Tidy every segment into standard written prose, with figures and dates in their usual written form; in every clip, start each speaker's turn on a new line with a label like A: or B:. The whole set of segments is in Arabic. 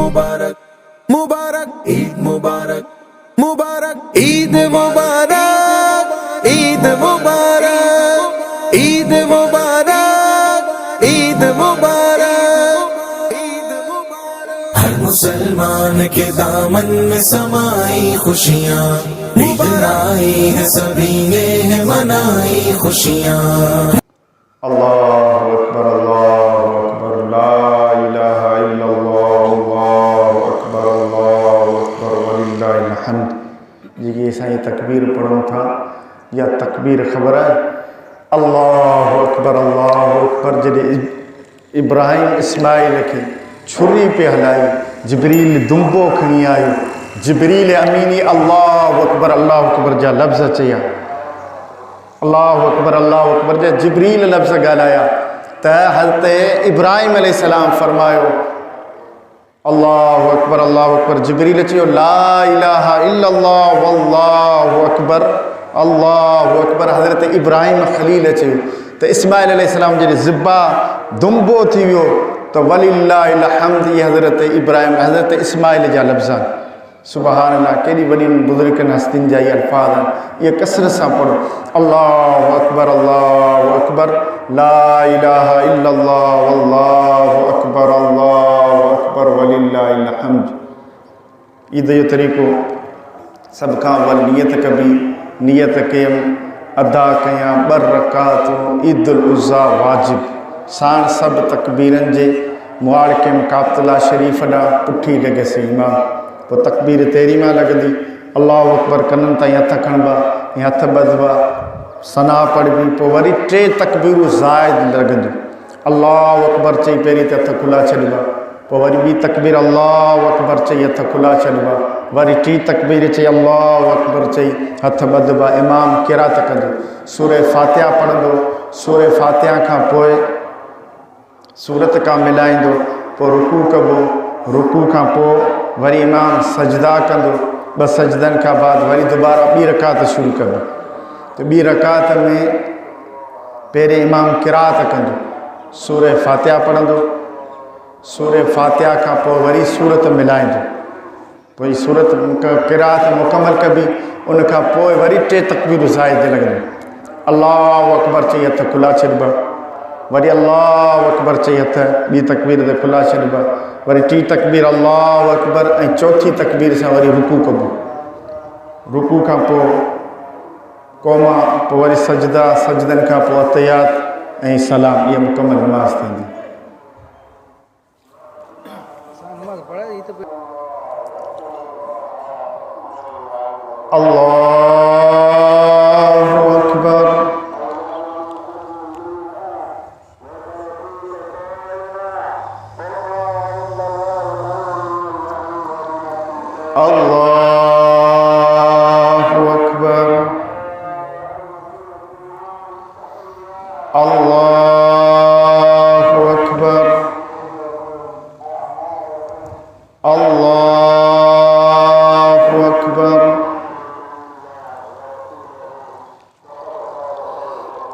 A: मुबारक मुबारक ईद मुबारक मुबारक ईद मुबारक ईद मुबारक ईद मुबारक ईद मुबारक ईद मुबारक। हर मुसलमान के दामन में समाई खुशियाँ, ईद आई है सभी ने है मनाई खुशियाँ।
B: अल्लाहु अकबर ला इलाहा इल्लल्लाह अल्लाहु अकबर वलिल्लाहिल हम्द। जी साईं तकबीर पढ़ूं था या तकबीर ख़बर है। अल्लाहु अकबर जॾहिं इब्राहिम इस्माइल खे छुरी पे हलाई, जिब्रील दुंबो खणी आयो, जिब्रील अमीनी अल्लाहु अकबर जा लफ़्ज़ चया। अल्लाहु अकबर जे जिब्रील लफ़्ज़ ॻाल्हाया त हज़रत इब्राहिम अलैहिस्सलाम फरमायो अल्लाहु अकबर। जिब्रील चयो ला इलाहा इल्लल्लाह वल्लाहु अकबर अल्लाहु अकबर। हज़रत इब्राहिम ख़लील चयो त इस्माइल अलैहिस्सलाम जॾहिं ज़िब्बा दुंबो थी वियो त वलिल्लाहिल हम्द। ये हज़रत इब्राहिम हज़रत इस्माइल जा लफ़्ज़ आहिनि। सुबहान अल्लाह, केॾी वॾी बुज़ुर्गनि हस्तियुनि जा इहे अल्फाज़ आहिनि। इहे कसरत सां पढ़ो अल्लाहु अकबर ला इलाहा इल्लल्लाह वल्लाहु अकबर वलिल्लाहिल हम्द। ईद जो तरीक़ो सभ खां अवल नियत कबी, नियत कयमि अदा कयां 2 रकातूं ईद उल उज़ा वाजिब साण सभु तकबीरनि जे मुआड़ कयमि काबतुल्ला शरीफ़ ॾांहुं पुठी लॻसि इमाम। पोइ तकबीर तेरी मां लॻंदी, अल्लाहु अकबर कननि ताईं हथ खणबा या हथ ॿधबा, सना पढ़बी, पोइ वरी 3 तकबीरूं ज़ाइद लॻंदियूं। अल्लाहु अकबर चई पहिरीं त हथ खुला छॾिबा, पोइ वरी ॿी तकबीर अल्लाहु अकबर चई हथ खुला छॾिबा, वरी 3 तकबीर चई अल्लाहु अकबर चई हथ ॿधबा। इमाम क़िरात कंदो, सूरह फातिहा पढ़ंदो, सूरह फातिहा खां पोइ सूरत खां मिलाईंदो, पोइ रुकू कबो, रुकू खां पोइ वरी इमाम सजदा कंदो, 2 सजदनि खां बाद वरी दुबारा ॿी रकात शुरू कंदो। त ॿी रकात में पहिरें इमाम क़िरात कंदो, सूरह फातिहा पढ़ंदो, सूरह फातिहा खां पोइ वरी सूरत मिलाईंदो, पोइ सूरत क़िरात मुकमल कबी, उनखां पोइ वरी 3 तकबीरूं ज़ाइद लॻंदियूं। अल्लाहु अकबर चई हथ खुला छॾिबा, वरी अल्लाहु अकबर चई हथ ॿी तकबीर ते खुला छॾिबा, वरी 3 तकबीर अल्लाहु अकबर ऐं 4थी तकबीर सां वरी रुकू कबो, रुकू खां पोइ क़ौमा, पोइ वरी सजदा, सजदनि खां पोइ अतहियात ऐं सलाम। इहा मुकमल नमाज़ थींदी। अल्लाहु अकबर अल्लाहु अकबर अल्लाहु अकबर अल्लाहु अकबर।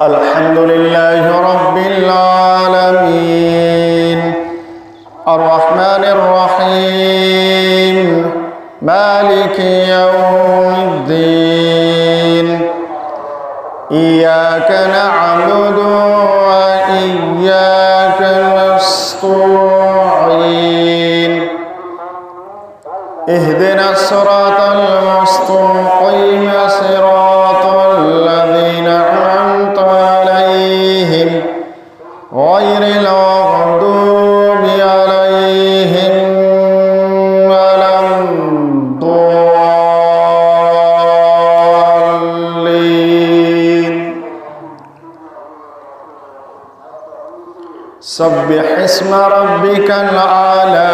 B: अल्हम्दुलिल्लाहि रब्बिल आलमीन अर्रहमानिर रहीम मालिकि यौमिद्दीन इय्याक नअबुदु व इय्याक नस्तईन इहदिनस सिरातल मुस्तक़ीम सिरातल लज़ीना अनअमता अलैहिम गैरिल मग़दूबि अलैहिम वलद्दॉल्लीन। सब्बिह इस्म रब्बिकल आला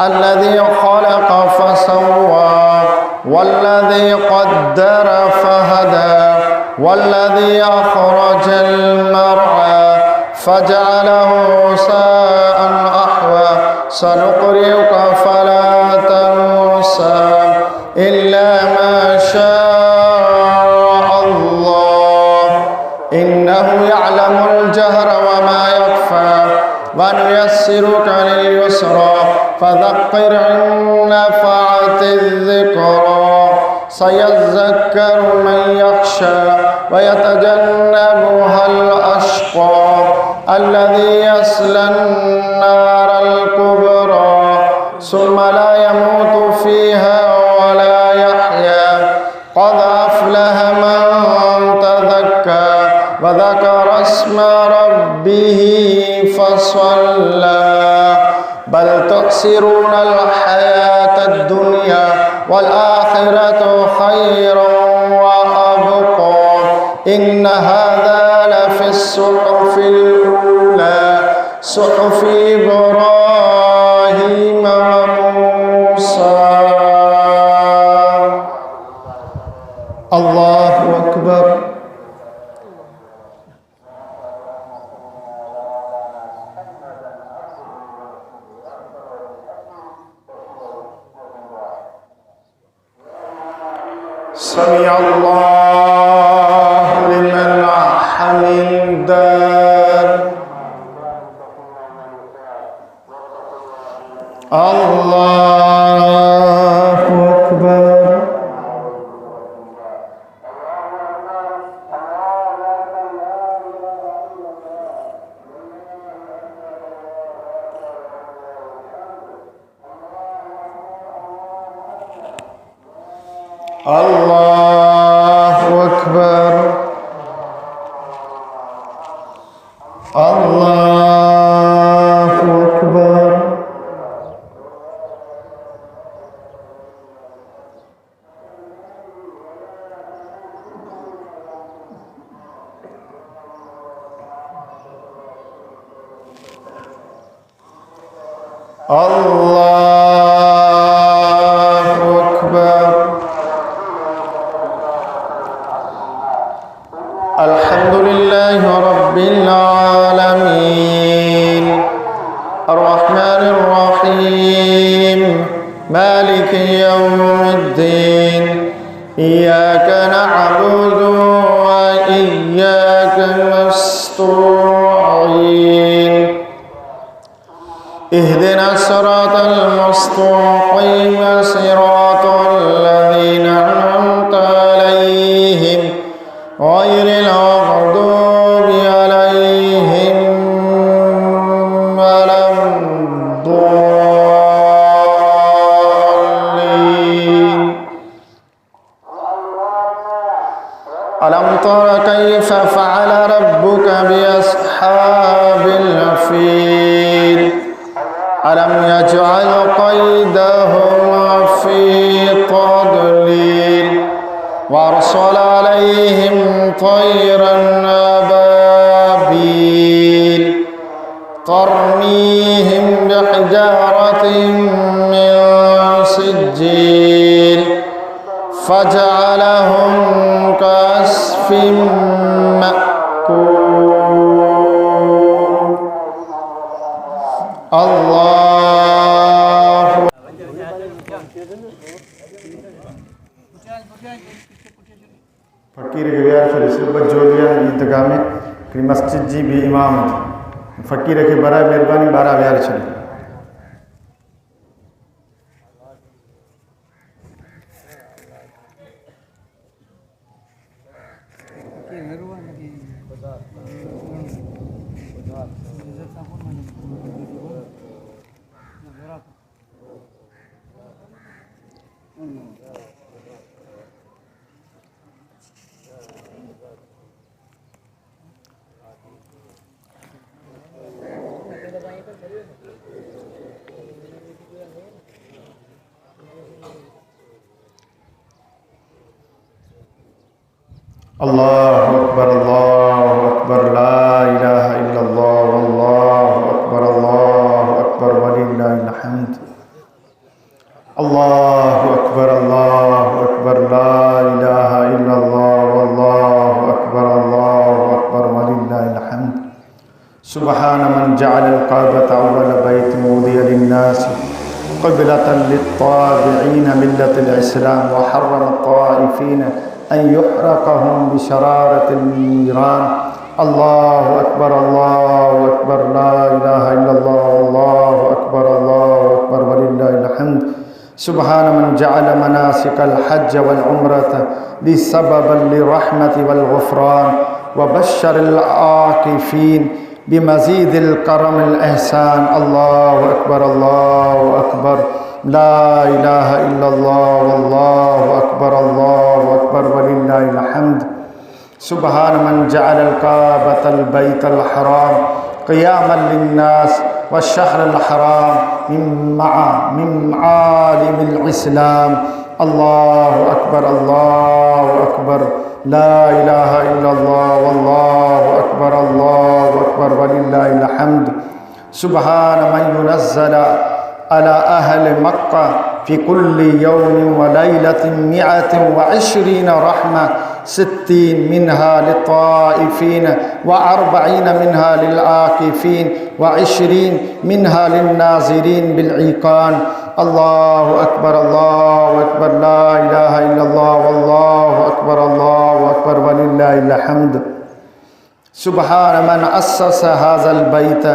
B: الذي خلق فسوى والذي قدر فهدى والذي أخرج المرعى فجعله ساء أحوى سنقرئك فلا تنسى إلا ما شاء الله إنه يعلم الجهر وما يخفى ونيسرك لليسرى فذكر إن نفعت الذكرى سيذكر من يخشى ويتجنبها الأشقى الذي يصلى النار الكبرى ثم لا يموت فيها ولا يحيا قد أفلح من تزكى وذكر اسم ربه فصلى بل تؤثرون الحياة الدنيا والآخرة خير وأبقى إن هذا لفي الصحف الأولى صحف إبراهيم وموسى. الله أكبر. سمع الله لمن حمده. الله أكبر. الله أكبر. الله أكبر. الله أكبر. الحمد لله رب العالمين الرحمن الرحيم مالك يوم الدين إياك نعبد وإياك نستعين اهدنا الصراط المستقيم صراط الذين أنعمت عليهم غير المغضوب عليهم ولا الضالين. ألم تر كيف فعل ربك بأصحاب الفيل ألم يجعل قيدهم في تضليل وأرسل عليهم طيرا أبابيل ترميهم بحجارة من سجيل فجعلهم كعصف مأكول. الله फकीर के ब्याह फिर सुबह जोलिया ईदगाह में फिर मस्जिद जी भी इमाम फकीर के बड़ा मेहरबानी 12 ब्याह चले الله أكبر لا إله إلا الله والله أكبر ولله الحمد. الله أكبر لا إله إلا الله والله أكبر ولله الحمد. سبحان من جعل الكعبة أول بيت وضع للناس قبلة للطابعين ملة الإسلام وحرم الطائفين أن يحرقهم بشرارة النيران আল্লাহু আকবার, আল্লাহু আকবার, লা ইলাহা ইল্লাল্লাহ, আল্লাহু আকবার, আল্লাহু আকবার, ওয়ালিল্লাহিল হামদ। سبحان من جعل مناسك الحج والعمرة لسببا للرحمة والغفران وبشر العاكفين بمزيد الكرم الإحسان. الله أكبر، الله أكبر، لا إله إلا الله، والله أكبر، الله أكبر، ولله الحمد. سبحان من جعل الكعبة البيت الحرام قياما للناس والشهر الحرام من معالم الإسلام. الله أكبر، الله أكبر، لا إله إلا الله، والله أكبر، الله أكبر، ولله الحمد. سبحان من ينزل على أهل مكة في كل يوم وليلة 120 رحمة، 60 منها للطائفين، و40 منها للعاكفين، و20 منها للناظرين بالعيقان. الله أكبر، الله أكبر، لا إله إلا الله، والله أكبر، الله أكبر، ولله الحمد. سبحان من أسس هذا البيت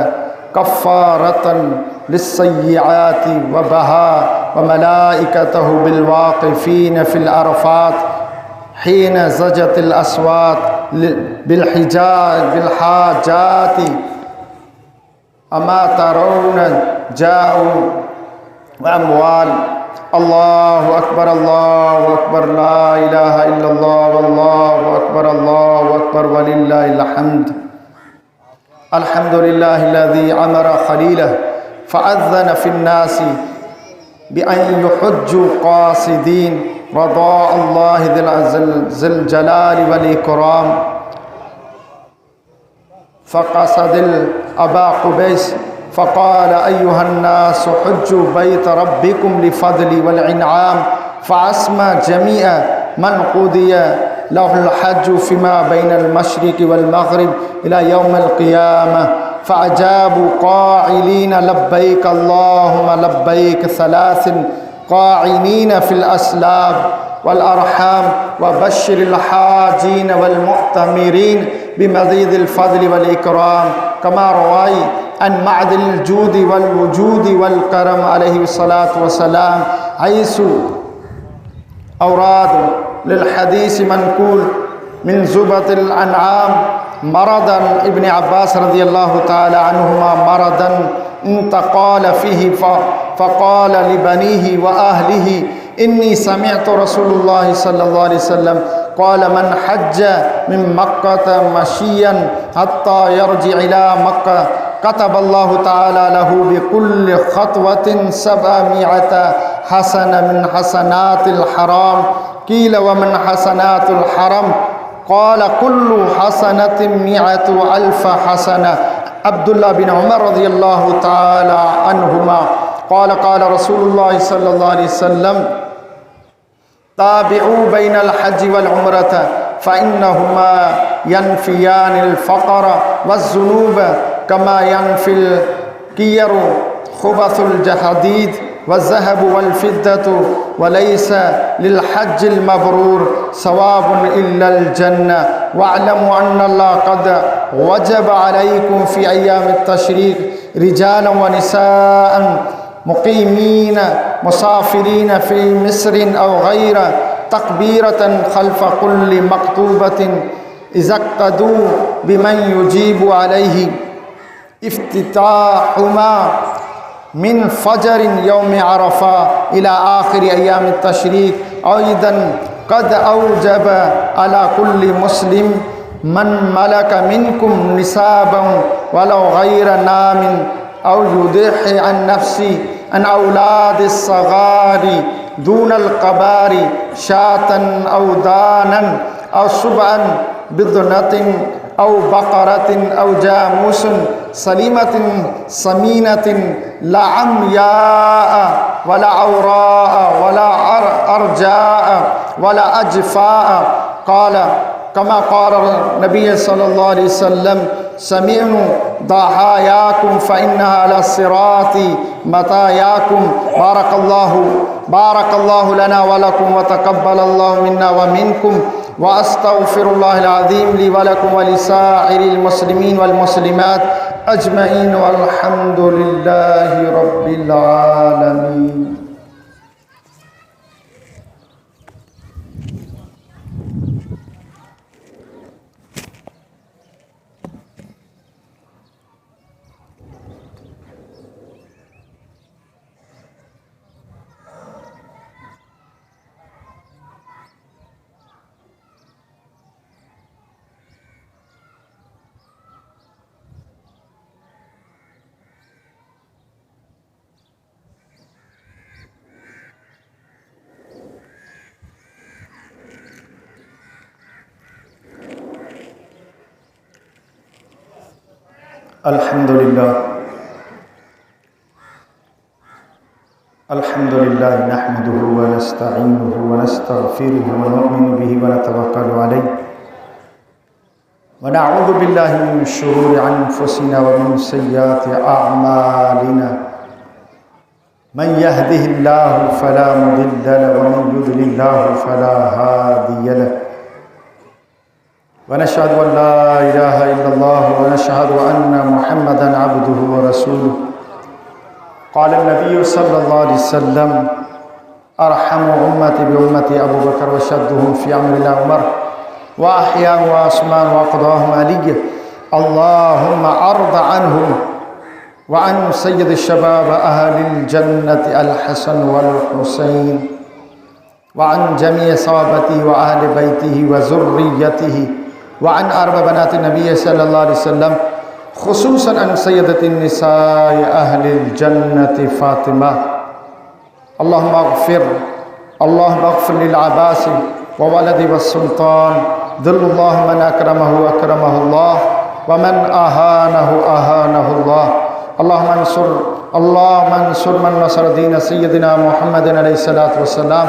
B: كفارة للسيئات وبها وملائكته بالواقفين في العرفات حين زجت الأصوات بالحاجات أما ترون جاءوا وأموال. الله أكبر، الله أكبر، لا إله إلا الله، والله أكبر، الله أكبر، ولله الحمد. الحمد لله الذي أمر خليله فأذن في الناس بأن يحجوا قاصدين رضاء الله ذي الجلال والإكرام. فقصد أبا قبيس فقال أيها الناس حجوا بيت ربكم لفضل والإنعام. فأسمى جميع من قضي له الحج فيما بين المشرق والمغرب إلى يوم القيامة. فأجابوا قائلين لبيك اللهم لبيك 3 قاعدين في الأسلاب والأرحام. وبشر الحاجين والمؤتمرين بمزيد الفضل والإكرام كما روي عن معدن الجود والوجود والكرم عليه الصلاة والسلام حيث أوراد للحديث منقول من زبد الأنعام مرضا ابن عباس رضي الله تعالى عنهما مرضا انتقال فيه فقال لبنيه وأهله إني سمعت رسول الله صلى الله عليه وسلم قال من حج من مكة مشيا حتى يرجع إلى مكة كتب الله تعالى له بكل خطوة 700 حسنة من حسنات الحرام. قيل ومن حسنات الحرم؟ قال كل حسنة 100,000 حسنة. عبد الله بن عمر رضي الله تعالى عنهما قال قال رسول الله صلى الله عليه وسلم تابعوا بين الحج والعمرة فإنهما ينفيان الفقر والذنوب كما ينفي الكير خبث الحديد والذهب والفضة. وليس للحج المبرور ثواب إلا الجنة. واعلموا أن الله قد وجب عليكم في أيام التشريق رجالا ونساء مقيمين مسافرين في مصر أو غير تكبيرة خلف كل مكتوبة إذا اقتدوا بمن يجيب عليه افتتاحهما من فجر يوم عرفة إلى آخر أيام التشريق. أيضا قد أوجب على كل مسلم من ملك منكم نسابا ولو غير نام أو يضحي عن نفسه عن أولاد الصغار دون الكبار شاة أو دانا أو سبعا بضنة أو بقرة أو جاموس سليمة سمينة لا عمياء ولا عوراء ولا أرجاء ولا أجفاء. قال كما قال النبي صلى الله عليه وسلم سمعوا ضحاياكم فإنها على الصراط مطاياكم بارك الله لنا ولكم وتقبل الله منا ومنكم وأستغفر الله العظيم لي ولكم ولسائر المسلمين والمسلمات أجمعين والحمد لله رب العالمين. الحمد لله نحمده ونستعينه ونستغفره ونؤمن به ونتوكل عليه ونعوذ بالله من شرور أنفسنا ومن سيئات أعمالنا من يهده الله فلا مضل له ومن يضلل الله فلا هادي له ونشهد أن لا إله إلا الله ونشهد أن محمدا عبده ورسوله قال النبي صلى الله عليه وسلم أرحم أمتي بأمتي أبو بكر وشدهم في أمر عمر وأحياهم وعثمان وأقضاهم علي اللهم أرض عنهم وعن سيد الشباب أهل الجنة الحسن والحسين وعن جميع صحابته وأهل بيته وذريته وعن أربع بنات النبي صلى الله عليه وسلم خصوصا عن سيدة النساء أهل الجنة فاطمة اللهم اغفر للعباس وولد والسلطان ذل الله من أكرمه الله ومن أهانه الله اللهم انصر من نصر دين سيدنا محمد عليه الصلاة والسلام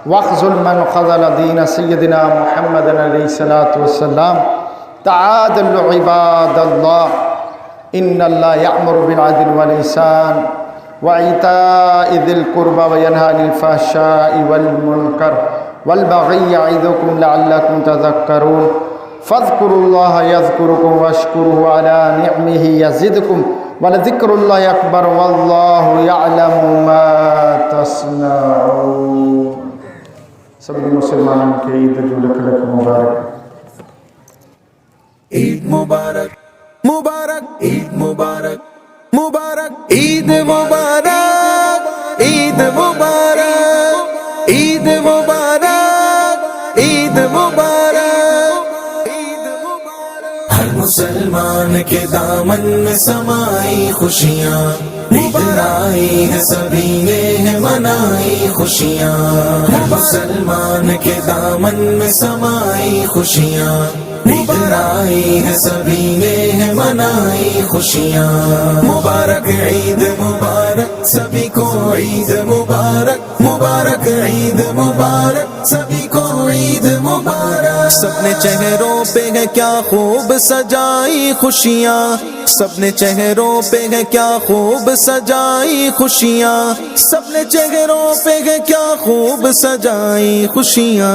B: واخذل من خذل دين سيدنا محمد عليه الصلاة والسلام تعادلوا عباد الله إن الله يأمر بالعدل والإحسان وإيتاء ذي القربى وينهى عن الفحشاء والمنكر والبغي يعظكم لعلكم تذكرون فاذكروا الله يذكركم واشكروه على نعمه يزدكم ولذكر الله أكبر والله يعلم ما تصنعون. सभी मुसलमानों के ईद जो लख मुबारक
A: ईद मुबारक मुबारक ईद मुबारक मुबारक ईद मुबारक ईद मुबारक ईद मुबारक ईद मुबारक ईद मुबारक हर मुसलमान के दामन में समाई खुशियाँ ईद आई है सभी ने मनाई खुशियाँ हर मुसलमान के दामन में समाई खुशियाँ ईद आई है सभी ने मनाई खुशियाँ मुबारक ईद मुबारक सभी को ईद मुबारक मुबारक ईद मुबारक सभी को ईद मुबारक सबने चेहरों पे है क्या खूब सजाई खुशियाँ सबने चेहरों पे है क्या खूब सजाई खुशियाँ सबने चेहरों पे है क्या खूब सजाई खुशियाँ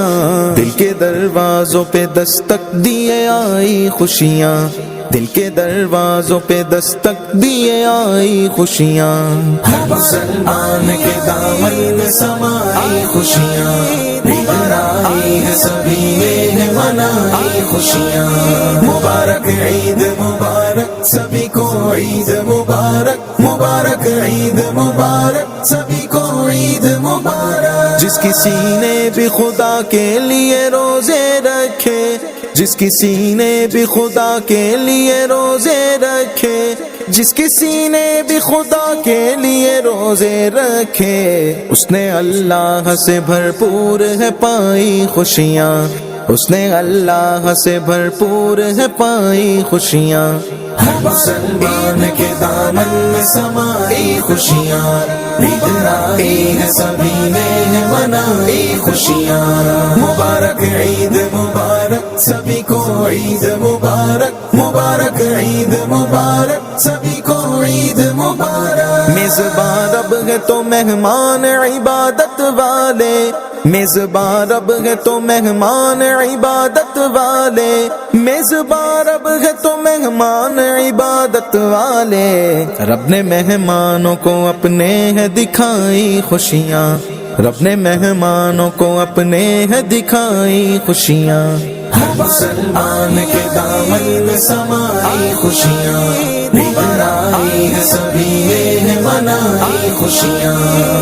A: दिल के दरवाजों पे दस्तक दिए आई खुशियाँ दिल के दरवाजों पे दस्तक दिए आई खुशियाँ हर मुसलमान के दामन में समाई खुशियाँ ईद आई है सभी ने मनाई खुशियाँ मुबारक ईद मुबारक सभी को ईद मुबारक मुबारक ईद मुबारक सभी को ईद मुबारक जिस किसी ने भी खुदा के लिए रोजे रखे जिस किसी ने भी खुदा के लिए रोजे रखे जिस किसी ने भी खुदा के लिए रोजे रखे उसने अल्लाह से भरपूर है पाई खुशियाँ उसने अल्लाह से भरपूर है पाई खुशियाँ हर मुसलमान के दामन में समाई खुशियाँ ईद आई है सभी ने मनाई खुशियाँ मुबारक ईद मुबारक सभी को ईद मुबारक मुबारक ईद मुबारक सभी को ईद मुबारक। मेज़बान रब है तो मेहमान इबादत वाले, मेज़बान रब है तो मेहमान इबादत वाले, मेज़बान रब है तो मेहमान इबादत वाले। रब ने मेहमानों को अपने है दिखाई खुशियाँ, रब ने मेहमानों को अपने है दिखाई खुशियाँ। मुसलमान के दामन में समाई खुशियाँ, ईद आई है सभी ने मनाई खुशियाँ।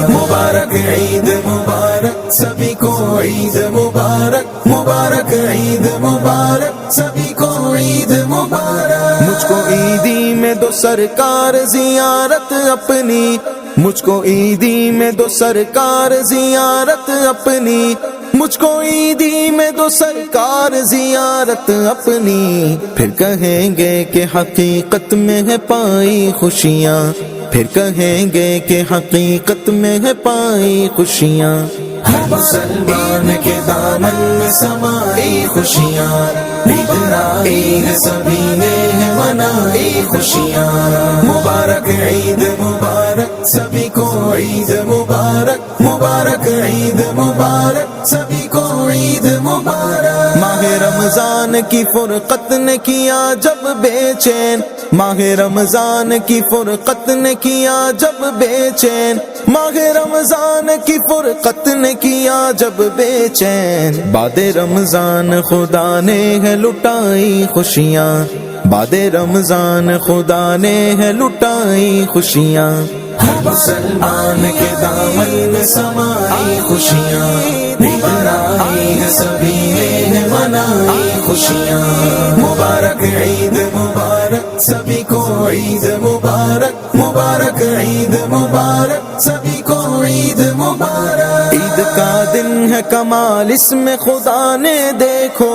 A: मुबारक ईद मुबारक सभी को ईद मुबारक मुबारक ईद मुबारक सभी को ईद मुबारक। मुझको ईदी में दो सरकार जियारत अपनी, मुझको ईदी में दो सरकार जियारत अपनी, मुझको ईदी में दो सरकार जियारत अपनी। फिर कहेंगे कि हकीकत में है पाई खुशियाँ, फिर कहेंगे कि हकीकत में है पाई खुशियाँ। मुसलमान के दामन में समाई खुशियाँ, ईद आई है सभी ने मनाई खुशियाँ। मुबारक ईद मुबारक सभी को ईद मुबारक मुबारक ईद मुबारक सभी को ईद मुबारक। माहे रमजान की फुरकत ने किया जब बेचैन, माहे रमजान की फुरकत ने किया जब बेचैन, माहे रमजान की फुरकत ने किया जब बेचैन। बादे रमजान खुदा ने है लुटाई खुशियाँ, बादे रमजान खुदा ने है लुटाई खुशियाँ। मुसलमान के दामन में समाई खुशियाँ, ईद आई है सभी ने मनाई खुशियाँ। मुबारक ईद मुबारक सभी को ईद मुबारक मुबारक ईद मुबारक सभी को ईद मुबारक। ईद का दिन है कमाल इसमें खुदा ने देखो,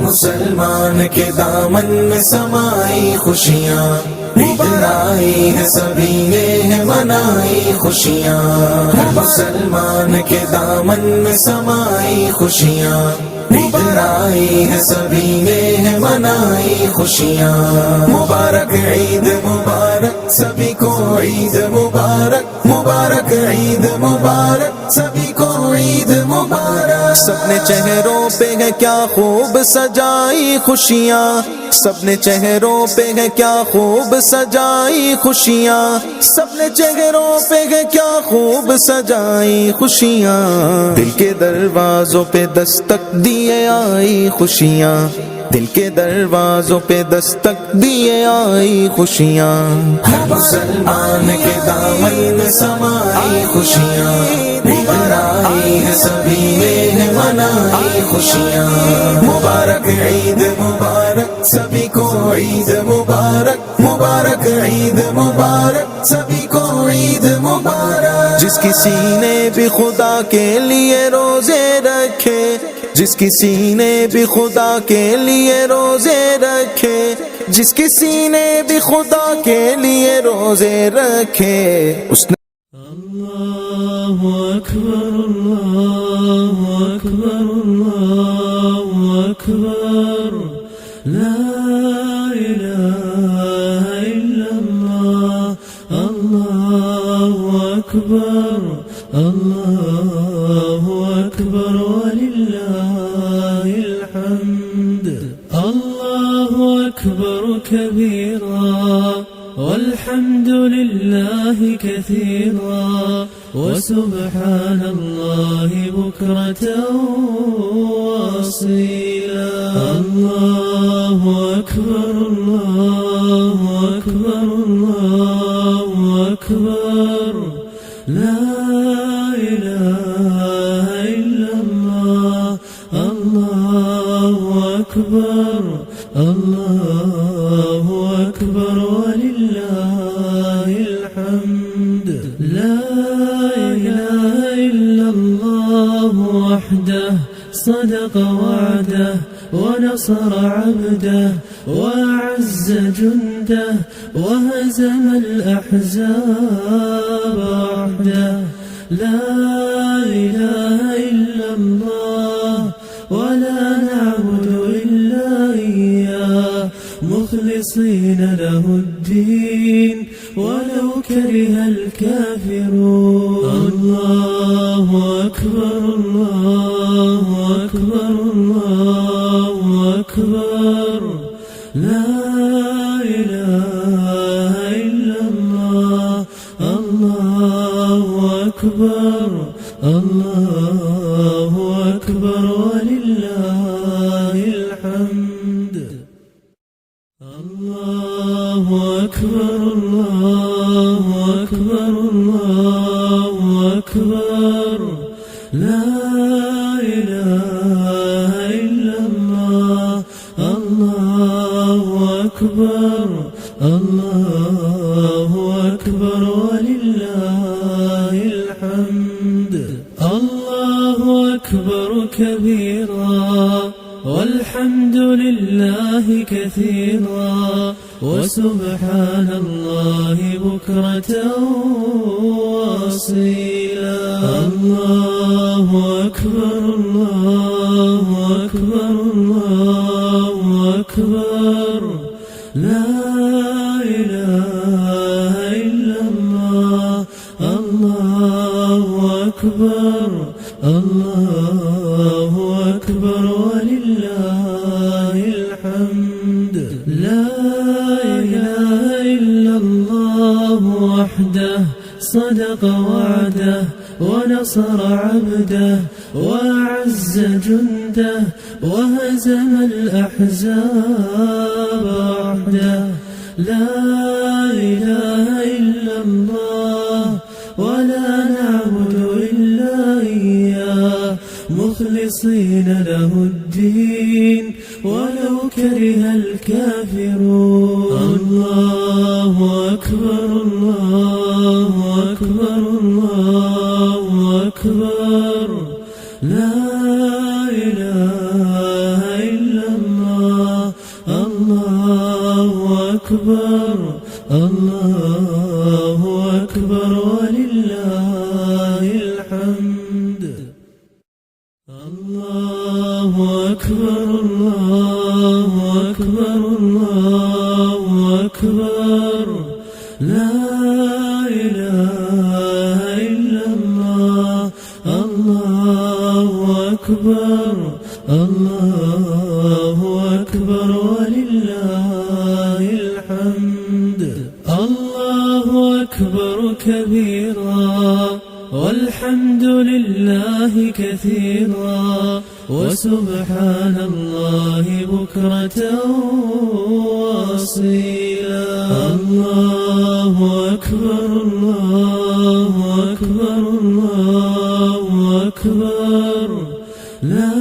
A: मुसलमान के दामन में समाई खुशियाँ, ईद आई है सभी ने है मनाई खुशियाँ। मुसलमान के दामन में समाई खुशियाँ, ईद आई है सभी ने है मनाई खुशियाँ। मुबारक ईद मुबारक सभी को ईद मुबारक, मुबारक ईद मुबारक सभी को ईद मुबारक। सबने चेहरों पे है क्या खूब सजाई खुशियाँ, सबने चेहरों पे है क्या खूब सजाई खुशियाँ, सबने चेहरों पे है क्या खूब सजाई खुशियाँ। दिल के दरवाजों पे दस्तक दिए आई खुशियाँ, दिल के दरवाजों पे दस्तक दिए आई खुशियाँ। मुसलमान के दामन में समाई खुशियाँ, निगर आई है सभी ने मनाई खुशियाँ। मुबारक ईद मुबारक सभी को, ईद मुबारक, मुबारक ईद मुबारक सभी को, ईद मुबारक। जिस किसी ने भी खुदा के लिए रोजे रखे, जिस किसी ने भी खुदा के लिए रोजे रखे, जिस किसी ने भी खुदा के लिए रोजे रखे, उसने
C: अल्लाहु अकबर, अल्लाहु अकबर, अल्लाहु अकबर, ला इलाहा इल्लल्लाह, अल्लाहु अकबर, अल्लाहु अकबर वलिल्लाहिल हम्द। अल्लाहु अकबर कबीरा والحمد لله كثيرا وسبحان الله بكرة وأصيلا. الله أكبر، الله أكبر، الله أكبر، لا إله إلا الله. الله أكبر، الله أكبر ولله الحمد. لا إله إلا الله وحده صدق وعده ونصر عبده وأعز جنده وهزم الأحزاب وحده. لا إله إلا الله ولا نعبد إلا إياه مخلصين له الدين ولو كره الكافرون. الله أكبر، الله أكبر، الله أكبر، لا إله إلا الله. الله أكبر، الله أكبر ولله الحمد. الله أكبر، الله أكبر، الله أكبر، لا إله إلا الله. الله أكبر، الله أكبر ولله الحمد. الله أكبر كبيرا والحمد لله كثيرا وسبحان الله بكرة وأصيلا. الله أكبر، الله أكبر، الله أكبر، لا إله إلا الله. الله أكبر، الله أكبر ولله الحمد. لا إله إلا الله وحده صدق وعده ونصر عبده وأعز جنده وهزم الأحزاب وحده. لا إله إلا الله ولا نعبد إلا إياه مخلصين له الدين ولو كره الكافرون. الله أكبر، الله أكبر، الله أكبر، لا إله إلا الله. الله أكبر، الله أكبر ولله الحمد. الله أكبر، الله أكبر، الله أكبر، لا إله إلا الله. الله أكبر الله أكبر ولله الحمد الله أكبر كبيرا والحمد لله كثيرا وسبحان الله بكرة وأصيلا الله أكبر الله أكبر الله أكبر لا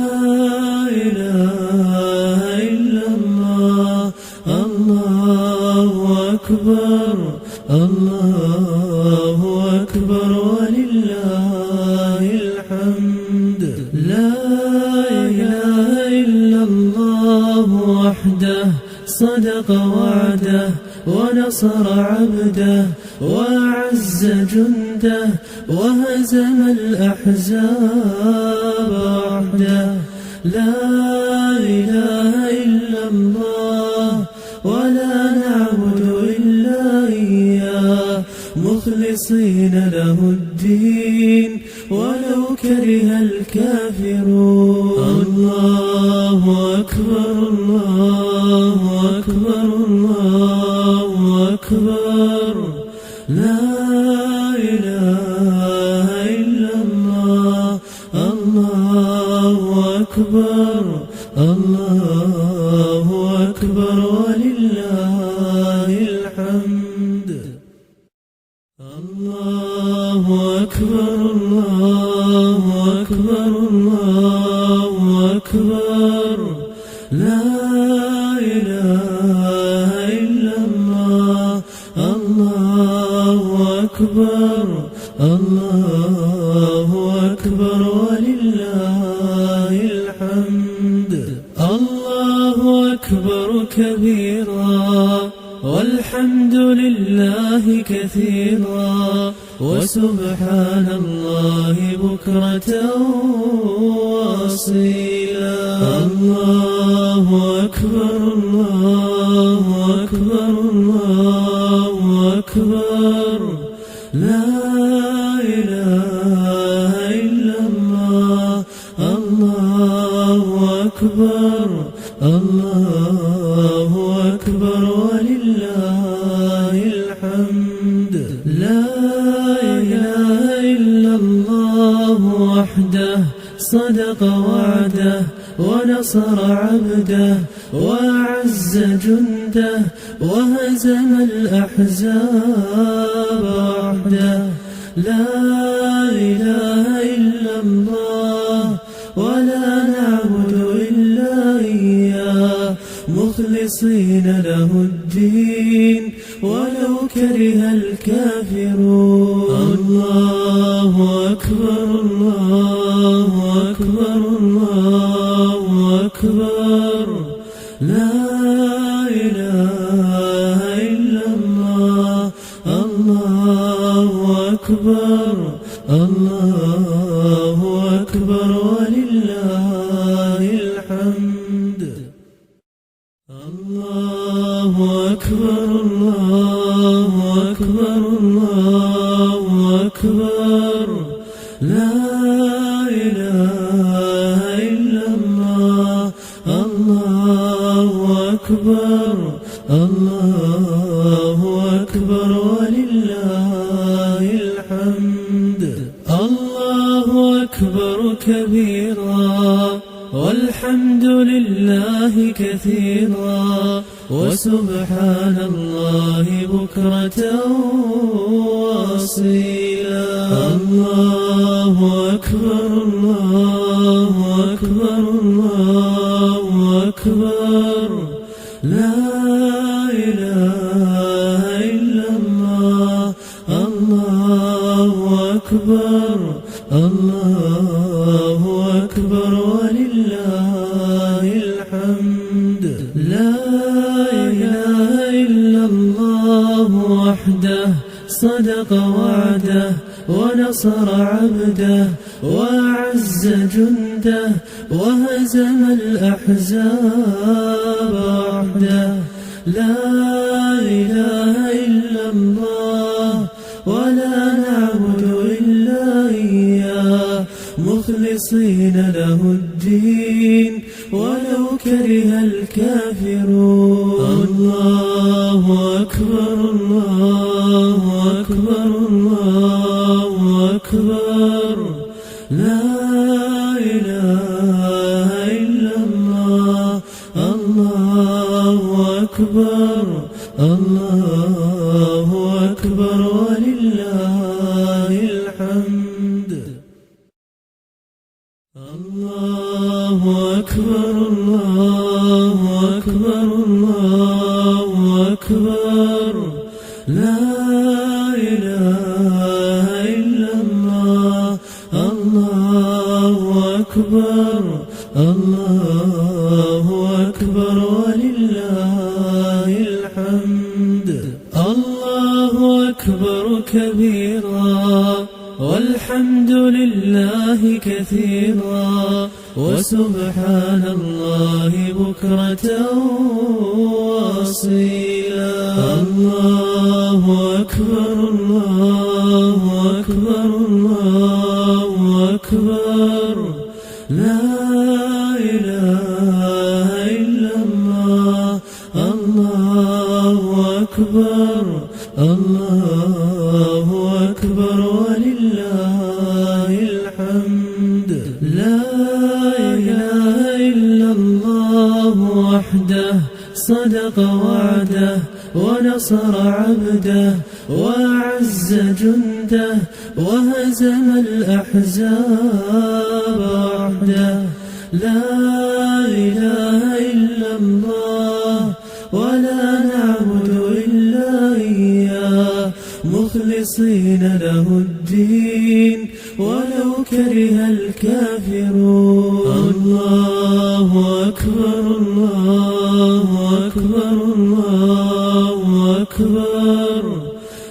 C: إله إلا الله الله أكبر الله أكبر ولله الحمد لا إله إلا الله وحده صدق وعده ونصر عبده وأعز جنده وهزم الأحزاب وحده لا إله إلا الله ولا نعبد إلا إياه مخلصين له الدين ولو كره الكافرون الله أكبر الله أكبر الله أكبر لا إله إلا الله الله أكبر الله أكبر ولله الحمد الله أكبر الله أكبر الله أكبر لا إله إلا الله الله أكبر الله أكبر ولله الحمد الله أكبر كبيرا والحمد لله كثيرا وسبحان الله بكرة وأصيلا الله أكبر الله أكبر الله أكبر لا إله إلا الله الله أكبر الله أكبر ولله الحمد لا إله إلا الله وحده صدق وعده ونصر عبده وأعز جنده وهزم الأحزاب وحده لا إله إلا الله ولا نعبد إلا إياه مخلصين له الدين ولو كره الكافرون الله أكبر الله أكبر الله أكبر لا إله إلا الله الله أكبر الله أكبر ولله الحمد الله أكبر الله أكبر الله أكبر لا إله إلا الله الله أكبر الله أكبر ولله الحمد الله أكبر كبيرا والحمد لله كثيرا وسبحان الله بكرة وأصيلا الله أكبر الله أكبر الله أكبر لا إله إلا الله الله أكبر الله أكبر ولله الحمد لا إله إلا الله وحده صدق وعده ونصر عبده وأعز جنده وهزم الأحزاب وحده لا إله إلا الله ولا نعبد إلا إياه مخلصين له الدين ولو كره الكافرون. الله أكبر الله أكبر الله أكبر لا إله إلا الله. الله أكبر الله أكبر ولله الحمد. الله أكبر الله أكبر الله أكبر لا إله إلا الله. الله أكبر الله أكبر ولله الحمد. الله أكبر كبيرا والحمد لله كثيرا وسبحان الله بكرة وأصيلا. الله أكبر الله أكبر الله أكبر لا إله إلا الله. الله أكبر الله أكبر ولله الحمد. لا إله إلا الله وحده صدق وعده ونصر عبده وأعز جنده وهزم الأحزاب وحده. لا إله إلا الله ولا نعبد إلا إياه مخلصين له الدين ولو كره الكافرون. الله أكبر الله أكبر الله أكبر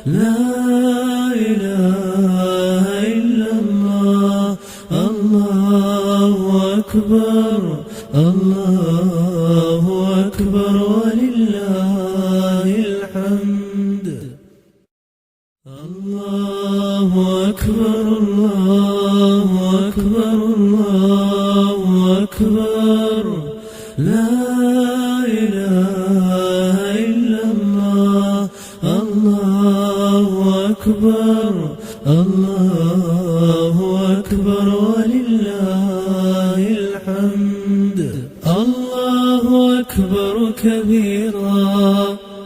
C: لا إله إلا الله. الله أكبر الله أكبر ولله الحمد. الله أكبر الله أكبر الله أكبر لا إله إلا الله. الله أكبر الله أكبر ولله الحمد. الله أكبر كبيرا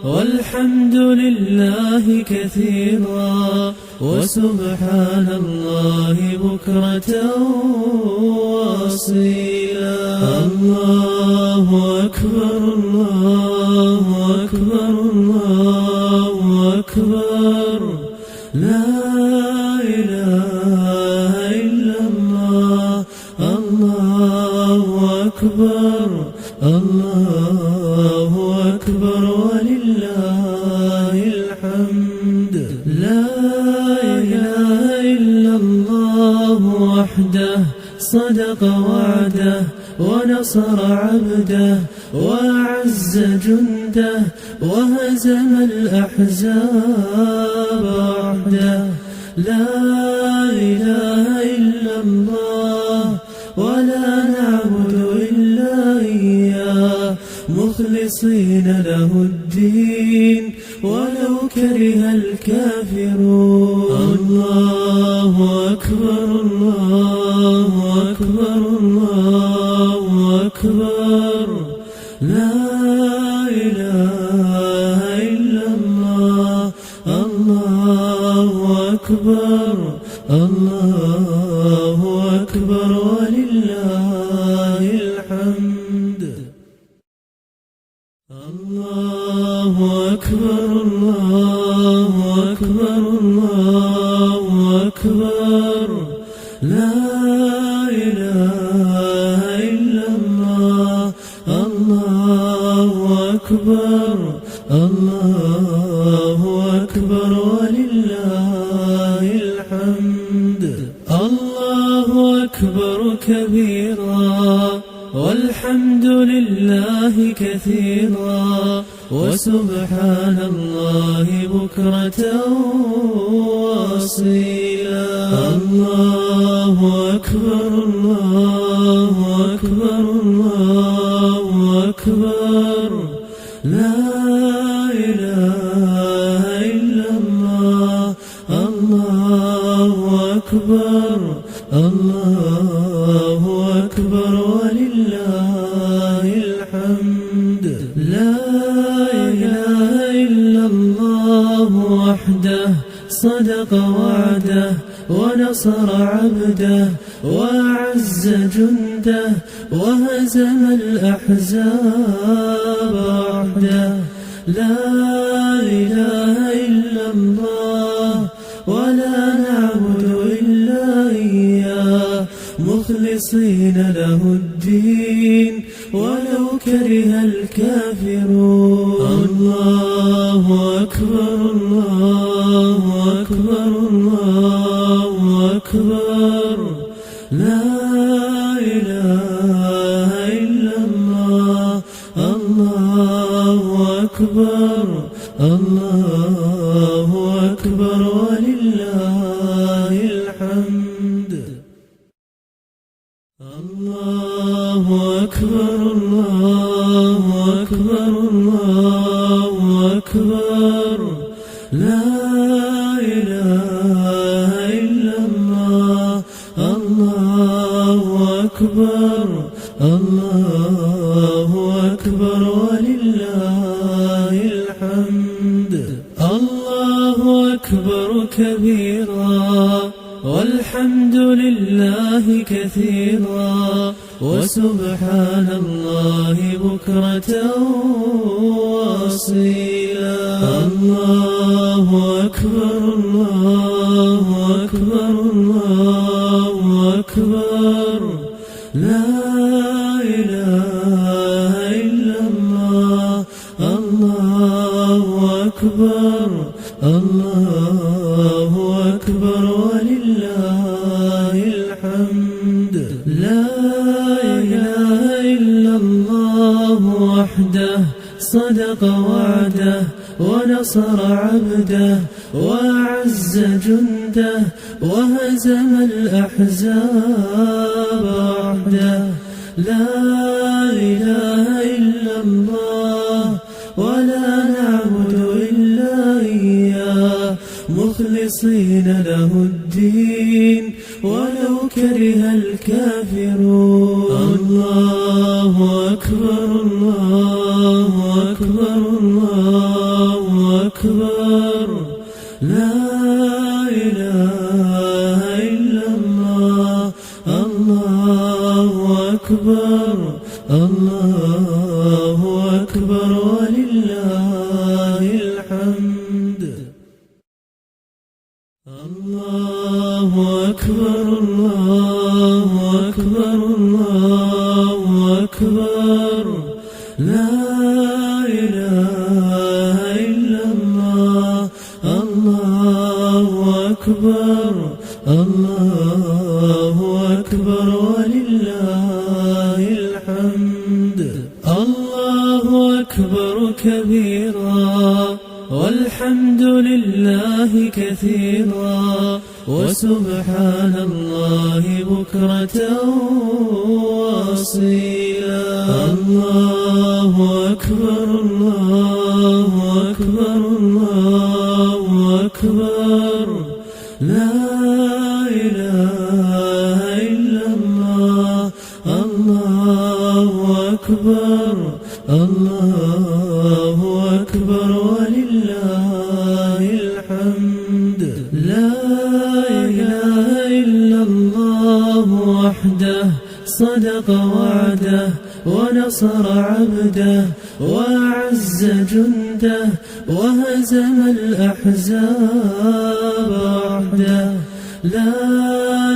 C: والحمد لله كثيرا وسبحان الله بكرة وأصيلا. الله أكبر الله أكبر الله أكبر لا إله إلا الله. الله أكبر الله أكبر ولله الحمد. لا إله إلا الله وحده صدق وعده ونصر عبده وأعز جنده وهزم الأحزاب وحده. لا إله إلا الله ولا نعبد إلا إياه مخلصين له الدين ولو كره الكافرون. الله أكبر الله أكبر الله أكبر لا إله إلا الله. الله أكبر الله أكبر ولله الحمد. الله أكبر الله أكبر الله أكبر لا إله إلا الله. الله أكبر الله أكبر ولله الحمد. الله أكبر كبيرا والحمد لله كثيرا وسبحان الله بكرة وأصيلا. الله أكبر الله أكبر الله أكبر لا إله إلا الله الله أكبر الله أكبر ولله الحمد لا إله إلا الله وحده صدق وعده ونصر عبده وأعز جنده وهزم الأحزاب وحده لا إله إلا الله ولا نعبد إلا إياه مخلصين له الدين ولو كره الكافرون الله أكبر الله أكبر الله أكبر لا إله إلا الله الله أكبر الله أكبر ولله الحمد الله أكبر الله أكبر الله أكبر لا إله إلا الله الله أكبر الله أكبر ولله الحمد الله أكبر كبيرا والحمد لله كثيرا وسبحان الله بكرة وأصيلا الله أكبر الله أكبر الله أكبر لا إله إلا الله الله أكبر الله أكبر ولله الحمد لا إله إلا الله وحده صدق وعده ونصر عبده وأعز جنده وهزم الأحزاب وحده لا إله إلا الله ولا نعبد إلا إياه مخلصين له الدين ولو كره الكافرون الله أكبر الله أكبر الله أكبر لا إله إلا الله الله أكبر الله أكبر ولله الحمد الله أكبر الله أكبر الله أكبر لا إله إلا الله الله أكبر الله أكبر ولله الحمد الله أكبر كبيرا والحمد لله كثيرا وسبحان الله بكرة وأصيلا الله أكبر الله أكبر الله أكبر لا إله إلا الله الله أكبر الله أكبر ولله الحمد لا إله إلا الله وحده صدق وعده ونصر عبده وأعز جنده وهزم الأحزاب وحده لا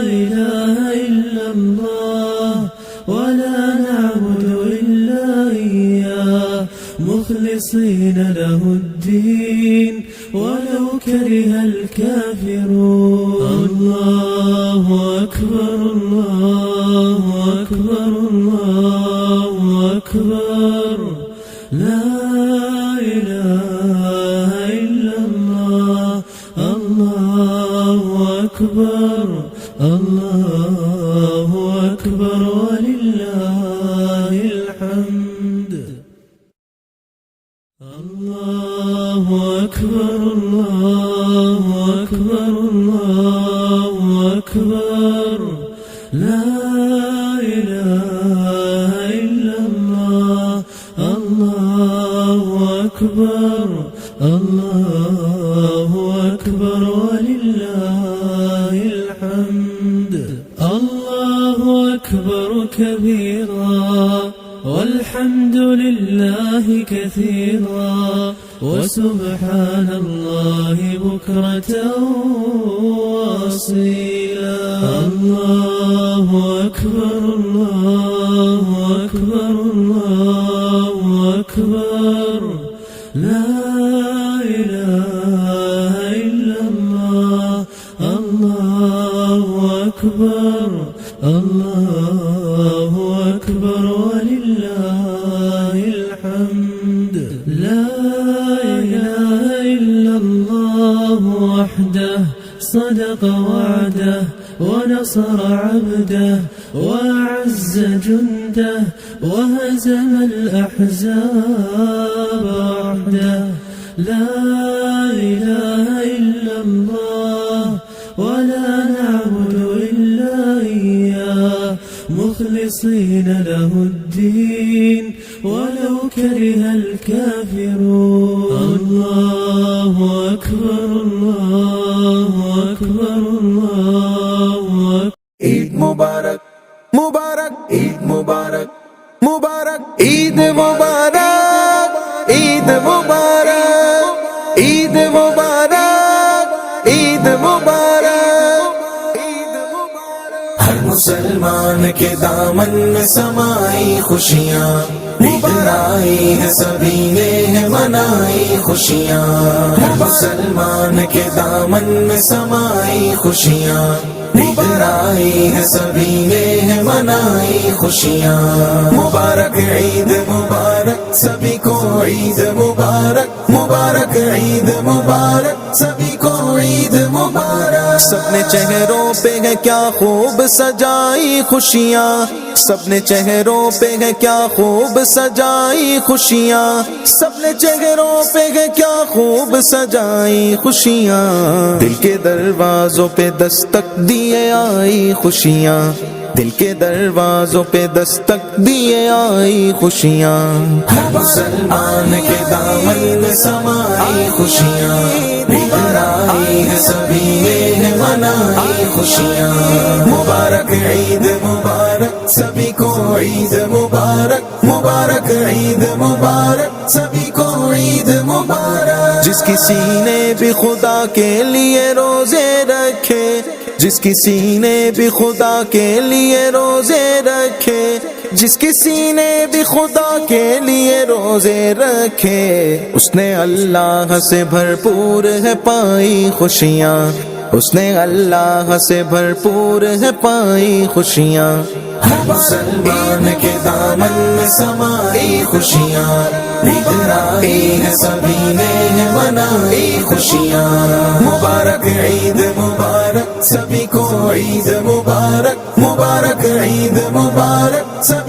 C: إله إلا الله ولا نعبد إلا إياه مخلصين له الدين ولو كره الكافرون الله أكبر الله أكبر الله أكبر لا إله إلا الله الله أكبر الله الله أكبر ولله الحمد الله أكبر الله أكبر الله أكبر لا إله إلا الله الله أكبر الله أكبر ولله الحمد الله أكبر كبيرا والحمد لله كثيرا وسبحان الله بكرة وأصيلا الله أكبر الله أكبر الله أكبر لا إله إلا الله الله أكبر الله أكبر ولله الحمد لا إله إلا الله وحده صدق وعده ونصر عبده وأعز جنده وهزم الأحزاب وحده لا إله إلا الله ولا نعبد إلا إياه مخلصين له الدين ولو كره الكافرون الله أكبر الله أكبر الله أكبر
A: ईद मुबारक मुबारक ईद मुबारक मुबारक ईद मुबारक ईद मुबारक ईद मुबारक ईद मुबारक ईद मुबारक हर मुसलमान के दामन में समाई खुशियाँ ईद आई है सभी ने मनाई खुशियाँ हर मुसलमान के दामन में समाई खुशियाँ ईद आई है सभी ने मनाई खुशियाँ मुबारक ईद मुबारक सभी को ईद मुबारक मुबारक ईद मुबारक सभी को ईद मुबारक सबने चेहरों पे है क्या खूब सजाई खुशियाँ सबने चेहरों पे है क्या खूब सजाई खुशियाँ सबने चेहरों पे है क्या खूब सजाई खुशियाँ दिल के दरवाजों पे दस्तक दिए आई खुशियाँ दिल के दरवाजों पे दस्तक दिए आई खुशियाँ हर मुसलमान के दामन में समाई खुशियाँ ईद आई है सभी ने मनाई खुशियाँ मुबारक ईद मुबारक सभी को ईद मुबारक मुबारक ईद मुबारक सभी को ईद मुबारक जिस किसी ने भी खुदा के लिए रोजे रखे जिस किसी ने भी खुदा के लिए रोजे रखे जिस किसी ने भी खुदा के लिए रोजे रखे उसने अल्लाह से भरपूर है पाई खुशियाँ उसने अल्लाह से भरपूर है पाई खुशियाँ हर मुसलमान के दामन में समाई खुशियाँ ईद आई है सभी ने मनाई खुशियाँ मुबारक ईद मुबारक सभी को ईद मुबारक मुबारक ईद मुबारक सभी